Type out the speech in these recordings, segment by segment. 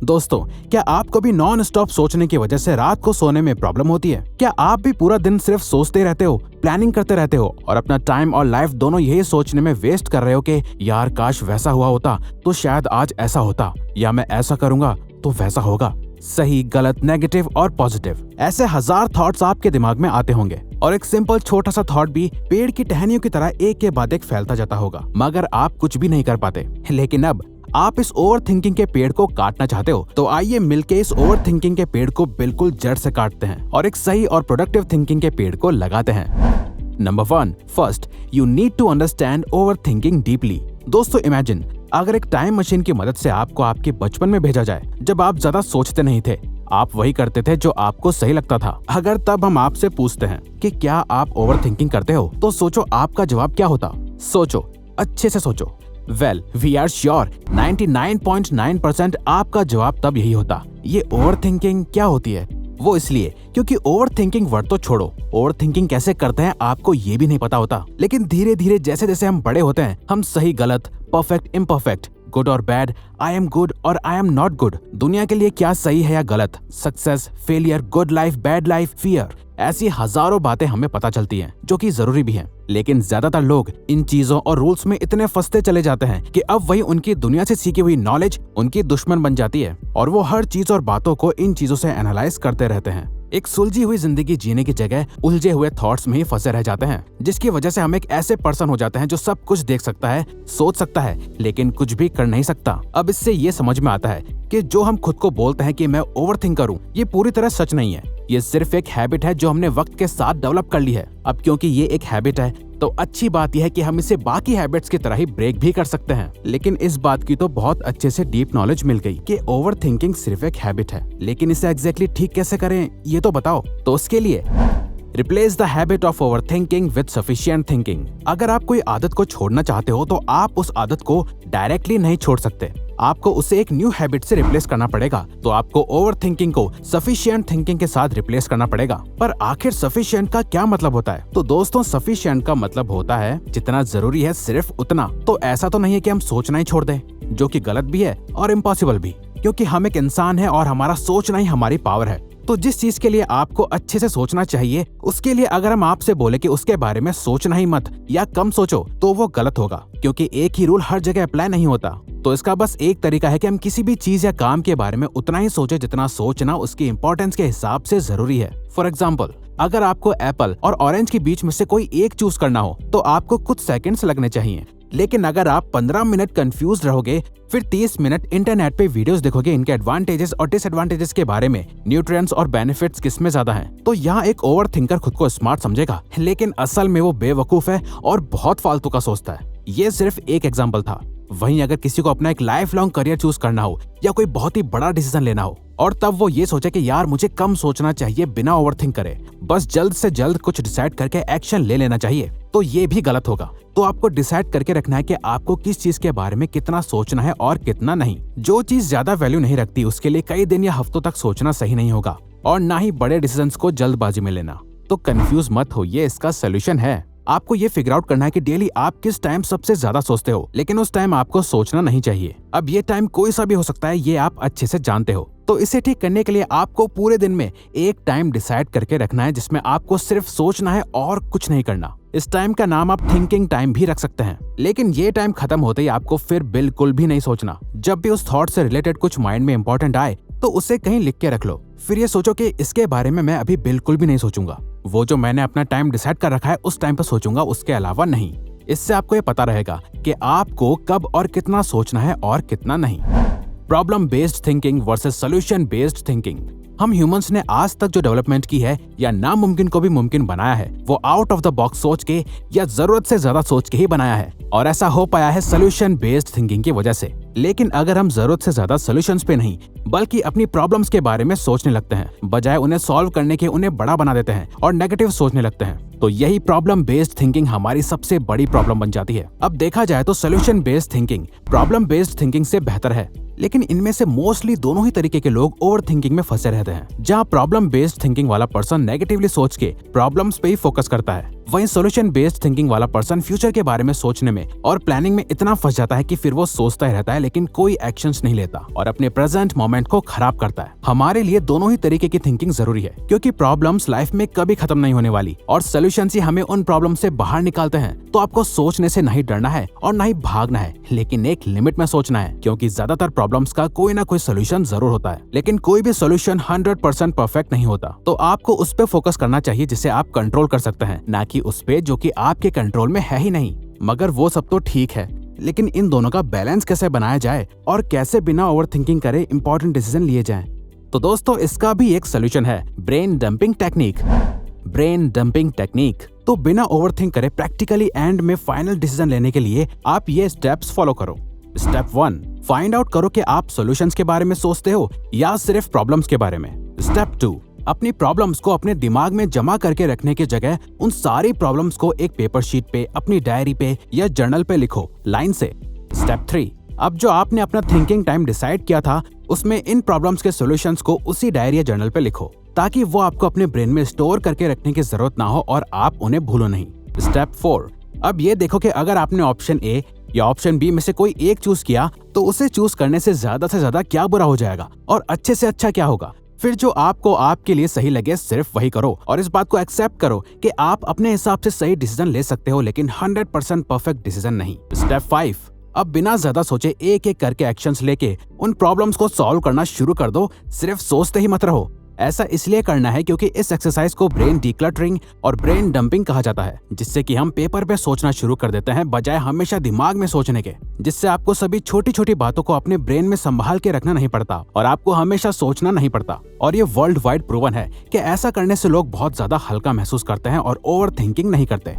दोस्तों, क्या आपको भी नॉन स्टॉप सोचने की वजह से रात को सोने में प्रॉब्लम होती है? क्या आप भी पूरा दिन सिर्फ सोचते रहते हो, प्लानिंग करते रहते हो और अपना टाइम और लाइफ दोनों यही सोचने में वेस्ट कर रहे हो कि यार काश वैसा हुआ होता तो शायद आज ऐसा होता, या मैं ऐसा करूंगा तो वैसा होगा। सही, गलत, नेगेटिव और पॉजिटिव, ऐसे हजार थॉट्स आपके दिमाग में आते होंगे और एक सिंपल छोटा सा थॉट भी पेड़ की टहनियों की तरह एक के बाद एक फैलता जाता होगा, मगर आप कुछ भी नहीं कर पाते। लेकिन अब आप इस ओवर थिंकिंग के पेड़ को काटना चाहते हो, तो आइए मिलके इस ओवर थिंकिंग के पेड़ को बिल्कुल जड़ से काटते हैं और एक सही और प्रोडक्टिव थिंकिंग के पेड़ को लगाते हैं। Number 1, first, you need to understand overthinking deeply. दोस्तों, इमेजिन अगर एक टाइम मशीन की मदद से आपको आपके बचपन में भेजा जाए, जब आप ज्यादा सोचते नहीं थे, आप वही करते थे जो आपको सही लगता था। अगर तब हम आपसे पूछते हैं कि क्या आप ओवर थिंकिंग करते हो, तो सोचो आपका जवाब क्या होता। सोचो, अच्छे से सोचो। वेल, वी आर श्योर 99.9% आपका जवाब तब यही होता। ये ओवर थिंकिंग क्या होती है? वो इसलिए क्योंकि ओवर थिंकिंग वर्ड तो छोड़ो, ओवर थिंकिंग कैसे करते हैं आपको ये भी नहीं पता होता। लेकिन धीरे धीरे जैसे जैसे हम बड़े होते हैं, हम सही गलत, परफेक्ट इम्परफेक्ट, गुड और बैड, आई एम गुड और आई एम नॉट गुड, दुनिया के लिए क्या सही है या गलत, success, failure, good life, bad life, fear, ऐसी हजारों बातें हमें पता चलती हैं, जो कि जरूरी भी हैं। लेकिन ज्यादातर लोग इन चीजों और रूल्स में इतने फंसते चले जाते हैं कि अब वही उनकी दुनिया से सीखी हुई नॉलेज उनकी दुश्मन बन जाती है और वो हर चीज और बातों को इन चीजों से एनालाइज करते रहते हैं। एक सुलझी हुई जिंदगी जीने की जगह उलझे हुए थॉट्स में ही फंसे रह जाते हैं, जिसकी वजह से हम एक ऐसे पर्सन हो जाते हैं जो सब कुछ देख सकता है, सोच सकता है, लेकिन कुछ भी कर नहीं सकता। अब इससे ये समझ में आता है कि जो हम खुद को बोलते हैं कि मैं ओवर थिंकर हूँ, ये पूरी तरह सच नहीं है। ये सिर्फ एक हैबिट है जो हमने वक्त के साथ डेवलप कर ली है। अब क्योंकि ये एक हैबिट है, तो अच्छी बात यह है कि हम इसे बाकी हैबिट्स की तरह ही ब्रेक भी कर सकते हैं। लेकिन इस बात की तो बहुत अच्छे से डीप नॉलेज मिल गई कि ओवर थिंकिंग सिर्फ एक हैबिट है, लेकिन इसे एग्जैक्टली ठीक कैसे करें ये तो बताओ। तो उसके लिए replace the habit of over thinking with sufficient thinking. अगर आप कोई आदत को छोड़ना चाहते हो, तो आप उस आदत को डायरेक्टली नहीं छोड़ सकते, आपको उसे एक न्यू हैबिट से रिप्लेस करना पड़ेगा। तो आपको ओवर थिंकिंग को सफिशिएंट थिंकिंग के साथ रिप्लेस करना पड़ेगा। पर आखिर सफिशिएंट का क्या मतलब होता है? तो दोस्तों, सफिशिएंट का मतलब होता है जितना जरूरी है सिर्फ उतना। तो ऐसा तो नहीं है कि हम सोचना ही छोड़ दें, जो कि गलत भी है और इम्पॉसिबल भी, क्योंकि हम एक इंसान है और हमारा सोचना ही हमारी पावर है। तो जिस चीज के लिए आपको अच्छे से सोचना चाहिए, उसके लिए अगर हम आपसे बोले कि उसके बारे में सोचना ही मत या कम सोचो, तो वो गलत होगा, क्योंकि एक ही रूल हर जगह अप्लाई नहीं होता। तो इसका बस एक तरीका है कि हम किसी भी चीज या काम के बारे में उतना ही सोचे जितना सोचना उसकी इंपॉर्टेंस के हिसाब से जरूरी है। फॉर एग्जाम्पल, अगर आपको एप्पल और ऑरेंज के बीच में से कोई एक चूज करना हो, तो आपको कुछ सेकंड्स लगने चाहिए। लेकिन अगर आप 15 मिनट कंफ्यूज रहोगे, फिर 30 मिनट इंटरनेट पे वीडियोस देखोगे इनके एडवांटेजेस और डिसएडवांटेजेस के बारे में, न्यूट्रिएंट्स और बेनिफिट्स किसमें ज्यादा हैं, तो यहाँ एक ओवर थिंकर खुद को स्मार्ट समझेगा, लेकिन असल में वो बेवकूफ है और बहुत फालतू का सोचता है। ये सिर्फ एक एग्जाम्पल था। वहीं अगर किसी को अपना एक लाइफ लॉन्ग करियर चूज करना हो या कोई बहुत ही बड़ा डिसीजन लेना हो, और तब वो ये सोचे कि यार मुझे कम सोचना चाहिए बिना ओवरथिंक करे, बस जल्द से जल्द कुछ डिसाइड करके एक्शन ले लेना चाहिए, तो ये भी गलत होगा। तो आपको डिसाइड करके रखना है कि आपको किस चीज के बारे में कितना सोचना है और कितना नहीं। जो चीज ज्यादा वैल्यू नहीं रखती उसके लिए कई दिन या हफ्तों तक सोचना सही नहीं होगा, और ना ही बड़े डिसीजंस को जल्दबाजी में लेना। तो कंफ्यूज मत हो, ये इसका सोल्यूशन है। आपको ये फिगर आउट करना है कि डेली आप किस टाइम सबसे ज्यादा सोचते हो, लेकिन उस टाइम आपको सोचना नहीं चाहिए। अब ये टाइम कोई सा भी हो सकता है, ये आप अच्छे से जानते हो। तो इसे ठीक करने के लिए आपको पूरे दिन में एक टाइम डिसाइड करके रखना है जिसमें आपको सिर्फ सोचना है और कुछ नहीं करना। इस टाइम का नाम आप थिंकिंग टाइम भी रख सकते हैं। लेकिन ये टाइम खत्म होते ही आपको फिर बिल्कुल भी नहीं सोचना। जब भी उस थॉट से रिलेटेड कुछ माइंड में इंपॉर्टेंट आए, तो उसे कहीं लिख के रख लो। फिर ये सोचो कि इसके बारे में मैं अभी बिल्कुल भी नहीं सोचूंगा। वो जो मैंने अपना टाइम डिसाइड कर रखा है उस टाइम पर सोचूंगा, उसके अलावा नहीं। इससे आपको ये पता रहेगा कि आपको कब और कितना सोचना है और कितना नहीं। Problem based thinking versus solution based thinking. हम ह्यूमंस ने आज तक जो डेवलपमेंट की है या नामुमकिन को भी मुमकिन बनाया है, वो आउट ऑफ द बॉक्स सोच के या जरूरत से ज्यादा सोच के ही बनाया है, और ऐसा हो पाया है सॉल्यूशन बेस्ड थिंकिंग की वजह से। लेकिन अगर हम जरूरत से ज्यादा सॉल्यूशंस पे नहीं बल्कि अपनी प्रॉब्लम्स के बारे में सोचने लगते हैं, बजाय उन्हें सॉल्व करने के उन्हें बड़ा बना देते हैं और नेगेटिव सोचने लगते हैं, तो यही प्रॉब्लम बेस्ड थिंकिंग हमारी सबसे बड़ी प्रॉब्लम बन जाती है। अब देखा जाए तो solution based thinking problem based thinking से बेहतर है, लेकिन इनमें से मोस्टली दोनों ही तरीके के लोग ओवर थिंकिंग में फंसे रहते हैं। जहाँ प्रॉब्लम बेस्ड थिंकिंग वाला पर्सन नेगेटिवली सोच के प्रॉब्लम्स पे ही फोकस करता है, वहीं सोल्यूशन बेस्ड थिंकिंग वाला पर्सन फ्यूचर के बारे में सोचने में और प्लानिंग में इतना फंस जाता है कि फिर वो सोचता ही रहता है लेकिन कोई एक्शंस नहीं लेता और अपने प्रेजेंट मोमेंट को खराब करता है। हमारे लिए दोनों ही तरीके की थिंकिंग जरूरी है, क्योंकि प्रॉब्लम्स लाइफ में कभी खत्म नहीं होने वाली और सोल्यूशन ही हमें उन प्रॉब्लम से बाहर निकालते हैं। तो आपको सोचने से नहीं डरना है और नहीं भागना है, लेकिन एक लिमिट में सोचना है, क्योंकि ज्यादातर प्रॉब्लम्स का कोई ना कोई सोल्यूशन जरूर होता है, लेकिन कोई भी सोल्यूशन 100% परफेक्ट नहीं होता। तो आपको उस पे फोकस करना चाहिए जिसे आप कंट्रोल कर सकते हैं, ना कि उस पे जो कि आपके कंट्रोल में है ही नहीं। मगर वो सब तो ठीक है, लेकिन इन दोनों का बैलेंस कैसे बनाया जाए और कैसे बिना ओवर थिंकिंग करे इंपॉर्टेंट डिसीजन लिए जाएं। तो दोस्तों, इसका भी एक सोल्यूशन है, brain dumping technique. Brain dumping technique तो बिना ओवरथिंक करे प्रैक्टिकली एंड में फाइनल डिसीजन लेने के लिए आप ये स्टेप्स फॉलो करो। स्टेप 1, फाइंड आउट करो कि आप सॉल्यूशंस के बारे में सोचते हो या सिर्फ प्रॉब्लम्स के बारे में। स्टेप 2, अपनी प्रॉब्लम्स को अपने दिमाग में जमा करके रखने की जगह उन सारी प्रॉब्लम्स को एक पेपर शीट पे, अपनी डायरी पे या जर्नल पे लिखो लाइन से। स्टेप 3, अब जो आपने अपना थिंकिंग टाइम डिसाइड किया था उसमें इन प्रॉब्लम्स के सॉल्यूशंस को उसी डायरी या जर्नल पे लिखो, ताकि वो आपको अपने ब्रेन में स्टोर करके रखने की जरूरत ना हो और आप उन्हें भूलो नहीं। स्टेप 4, अब ये देखो कि अगर आपने ऑप्शन ए या ऑप्शन बी में से कोई एक चूज किया तो उसे चूज करने से ज्यादा क्या बुरा हो जाएगा और अच्छे से अच्छा क्या होगा। फिर जो आपको आपके लिए सही लगे सिर्फ वही करो और इस बात को एक्सेप्ट करो कि आप अपने हिसाब से सही डिसीजन ले सकते हो, लेकिन 100% परफेक्ट डिसीजन नहीं। स्टेप 5, अब बिना ज्यादा सोचे एक एक करके एक्शंस लेके उन प्रॉब्लम्स को सॉल्व करना शुरू कर दो, सिर्फ सोचते ही मत रहो। ऐसा इसलिए करना है क्योंकि इस एक्सरसाइज को ब्रेन डिक्लटरिंग और ब्रेन डंपिंग कहा जाता है, जिससे कि हम पेपर पे सोचना शुरू कर देते हैं बजाय हमेशा दिमाग में सोचने के, जिससे आपको सभी छोटी छोटी बातों को अपने ब्रेन में संभाल के रखना नहीं पड़ता और आपको हमेशा सोचना नहीं पड़ता। और ये वर्ल्ड वाइड प्रूवन है कि ऐसा करने से लोग बहुत ज्यादा हल्का महसूस करते हैं और ओवर थिंकिंग नहीं करते।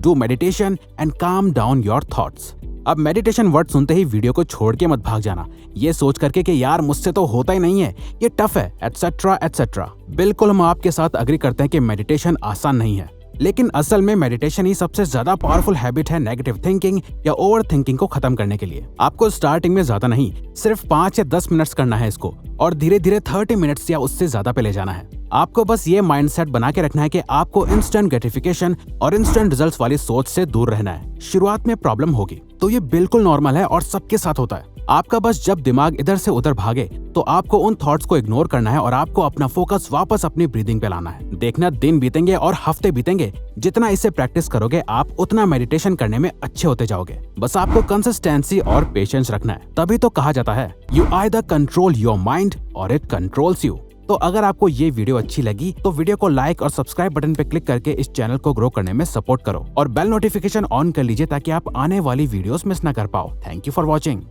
Do meditation and calm down your thoughts. अब मेडिटेशन वर्ड सुनते ही वीडियो को छोड़ के मत भाग जाना, ये सोच करके कि यार मुझसे तो होता ही नहीं है, ये टफ है, एटसेट्रा एटसेट्रा। बिल्कुल हम आपके साथ अग्री करते हैं कि मेडिटेशन आसान नहीं है, लेकिन असल में मेडिटेशन ही सबसे ज्यादा पावरफुल हैबिट है नेगेटिव थिंकिंग या ओवर थिंकिंग को खत्म करने के लिए। आपको स्टार्टिंग में ज्यादा नहीं, सिर्फ 5 या 10 मिनट्स करना है इसको और धीरे धीरे 30 मिनट्स या उससे ज्यादा पे ले जाना है। आपको बस ये माइंडसेट बना के रखना है कि आपको इंस्टेंट ग्रेटिफिकेशन और इंस्टेंट रिजल्ट्स वाली सोच से दूर रहना है। शुरुआत में प्रॉब्लम होगी तो ये बिल्कुल नॉर्मल है और सबके साथ होता है। आपका बस जब दिमाग इधर से उधर भागे तो आपको उन थॉट्स को इग्नोर करना है और आपको अपना फोकस वापस अपनी ब्रीदिंग पे लाना है। देखना दिन बीतेंगे और हफ्ते बीतेंगे, जितना इसे प्रैक्टिस करोगे आप उतना मेडिटेशन करने में अच्छे होते जाओगे। बस आपको कंसिस्टेंसी और पेशेंस रखना है। तभी तो कहा जाता है you either control your mind और इट कंट्रोल्स यू। तो अगर आपको ये वीडियो अच्छी लगी तो वीडियो को लाइक और सब्सक्राइब बटन पे क्लिक करके इस चैनल को ग्रो करने में सपोर्ट करो और बेल नोटिफिकेशन ऑन कर लीजिए ताकि आप आने वाली वीडियोस मिस ना कर पाओ। Thank you for watching.